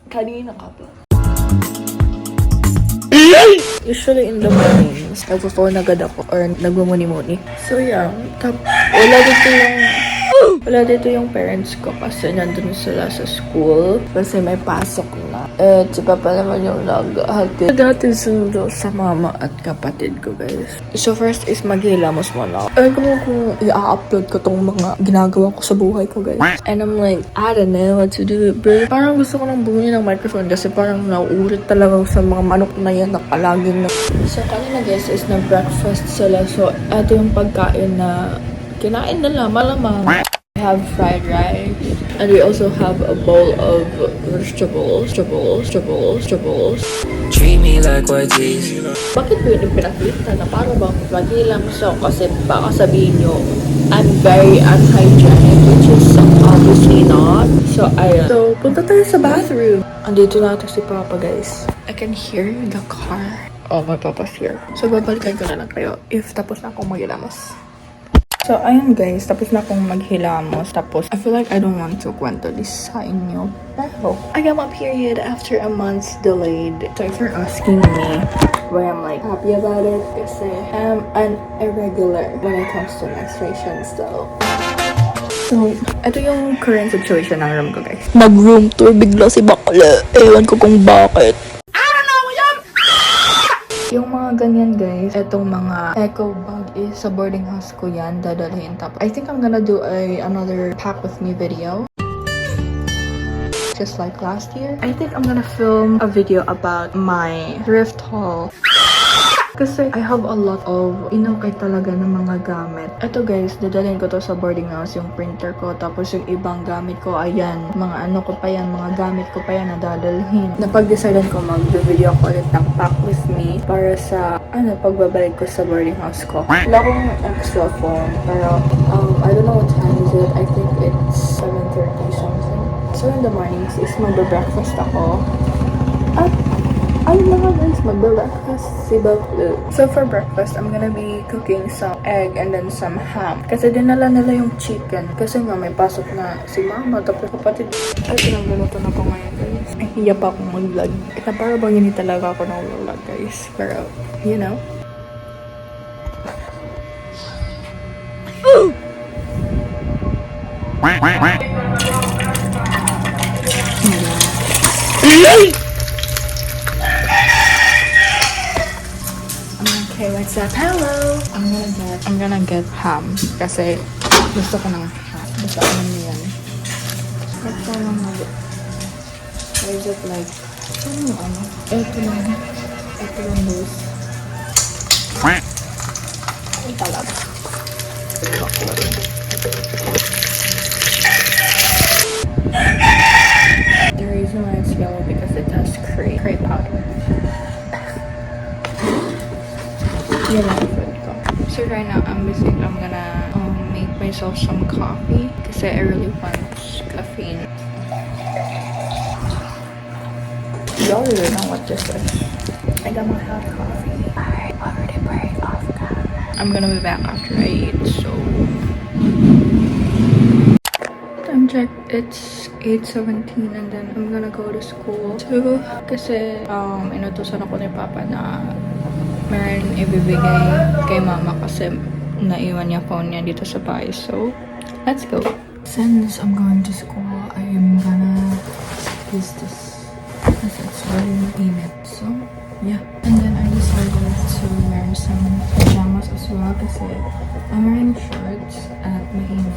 Kanina ka ba? Usually in the mornings, nagpo-phone agad ako or nagmumuni-muni. So yeah, wala dito yung parents ko kasi nandun sila sa school kasi may pasok na. At si Papa naman yung naghahatid natin sundo sa mama at kapatid ko, guys. So first is maghilamos muna. Alam ko kung i-upload ko tong mga ginagawa ko sa buhay ko, guys. And I'm like, I don't know what to do, bro. Parang gusto ko nang bumili ng microphone kasi parang nauulit talaga sa mga manok na yan na palaging na. So kanina, guys, is na-breakfast sila. So ito yung pagkain na kinain nila, malamang. We have fried rice, and we also have a bowl of vegetables. Treat me like what is. Bakit ko yung pinakita na para bang maghilang so kasi baka sabihin nyo, I'm very unhygienic, which is obviously not. So, ayun. So, punta tayo sa bathroom. Andito na ito si Papa, guys. I can hear the car. Oh, my Papa's here. So, babalikan ko na lang kayo if tapos na akong maghilamos. So, ayun guys, tapos na akong maghilamos. Tapos, I feel like I don't want to kwento this sa inyo. Pero, I got my period after a month's delayed. So, if you're asking me why I'm like happy about it, kasi I'm an irregular when it comes to menstruation. So, ito yung current situation ng room ko, guys. Nag-room tour bigla si bakla. Ewan ko kung bakit. Yung mga ganyan, guys, etong mga echo bag is sa boarding house ko yan, dadalhin. Tapos, I think I'm gonna do another pack with me video. Just like last year. I think I'm gonna film a video about my thrift haul. Kasi I have a lot of inukay talaga ng mga gamit. Ito guys, dadalhin ko to sa boarding house, yung printer ko. Tapos yung ibang gamit ko, ayan. Mga ano ko pa yan, mga gamit ko pa yan na dadalhin. Napag-decidean ko mag-video ko ulit ng pack with me para sa, pagbabalik ko sa boarding house ko. Wala akong extra phone, pero I don't know what time is it. I think it's 7:30 something. So in the mornings is mag-breakfast ako. At ayun mga guys, mag-breakfast si Baklo. So for breakfast, I'm gonna be cooking some egg and then some ham. Kasi dinala nila yung chicken. Kasi nga may pasok na si mama, tapos kapatid. Ay, pinagluto na ko ngayon guys. Ay, hiya pa akong mag-vlog. Ito para bang hindi talaga ako na-vlog guys. Pero, you know. Okay, what's up? Hello! I'm gonna get ham. Kasi gusto ko ng ham. Gusto ko ng yan. Ito lang mag... Or is it like... ano? Ito lang those. Ito lang. The reason why it's yellow because it has cray powder. Yun ang food ko. So right now, I'm gonna make myself some coffee kasi I really want caffeine. Y'all really know what this is. I got my hot coffee. I already burned off camera. I'm gonna be back after I eat, so... Time check, it's 8:17 and then I'm gonna go to school. So, kasi inutusan ako ni Papa na meron ibibigay kay mama kasi naiwan niya phone niya dito sa bahay. So, let's go. Since I'm going to school, I am gonna use this because it's very init. So, yeah. And then I decided to wear some pajamas as well kasi I'm wearing shorts at mainit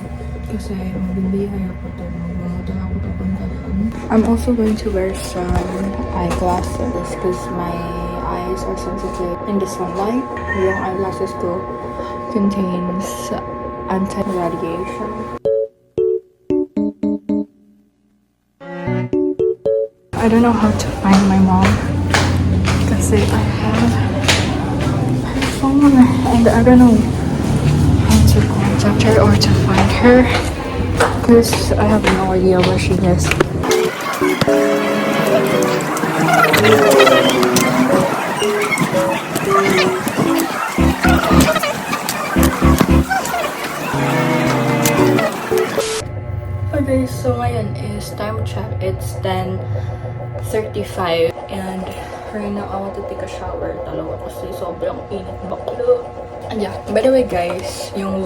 kasi magbibihay ako to. Magbumotor ako papunta doon. I'm also going to wear some eyeglasses because my eyes are sensitive in the sunlight. Yung eyeglasses ko contains anti-radiation. I don't know how to find my mom kasi I have her phone and I don't know how to contact her or to find her because I have no idea where she is. Okay, So ngayon is time check. It's 10:35 and right now I want to take a shower talaga kasi sobrang init baklo. And yeah, by the way guys, yung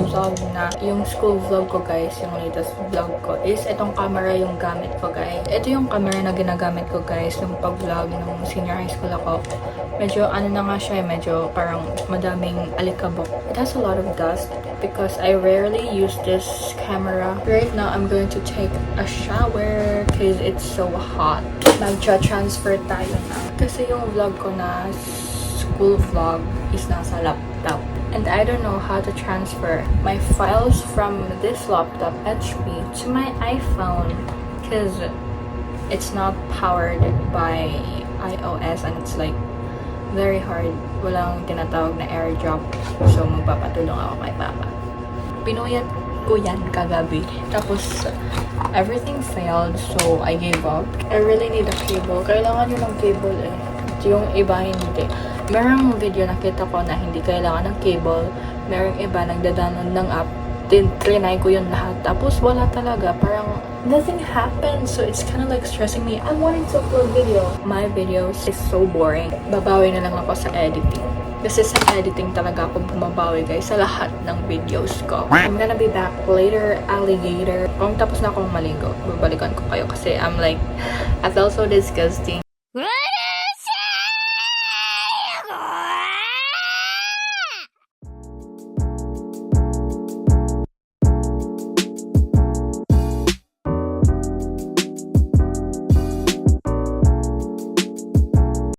school vlog ko guys, yung latest vlog ko is itong camera yung gamit ko guys. Ito yung camera na ginagamit ko guys nung pag-vlog nung senior high school ako. Medyo ano na nga siya, medyo parang madaming alikabok. It has a lot of dust because I rarely use this camera. Right now, I'm going to take a shower because it's so hot. Mag-transfer tayo na. Kasi yung vlog ko na school vlog is nasa laptop. And I don't know how to transfer my files from this laptop HP to my iPhone because it's not powered by iOS and it's like very hard. Walang tinatawag na AirDrop. So, magpapatulong ako kay Papa. Pinuyat ko yan kagabi. Tapos, everything failed. So, I gave up. I really need a cable. Kailangan yun ng cable eh. Yung iba hindi. Merong video nakita ko na hindi kailangan ng cable. Merong iba nagdadanon ng app. Trinay ko yun lahat. Tapos, wala talaga. Parang, nothing happened. So, it's kind of like stressing me. I'm wanting to upload video. My videos is so boring. Babawi na lang ako sa editing. Kasi sa editing talaga ako bumabawi guys sa lahat ng videos ko. I'm gonna be back later, alligator. Kung tapos na akong maligo, babalikan ko kayo kasi I'm like, I felt so disgusting.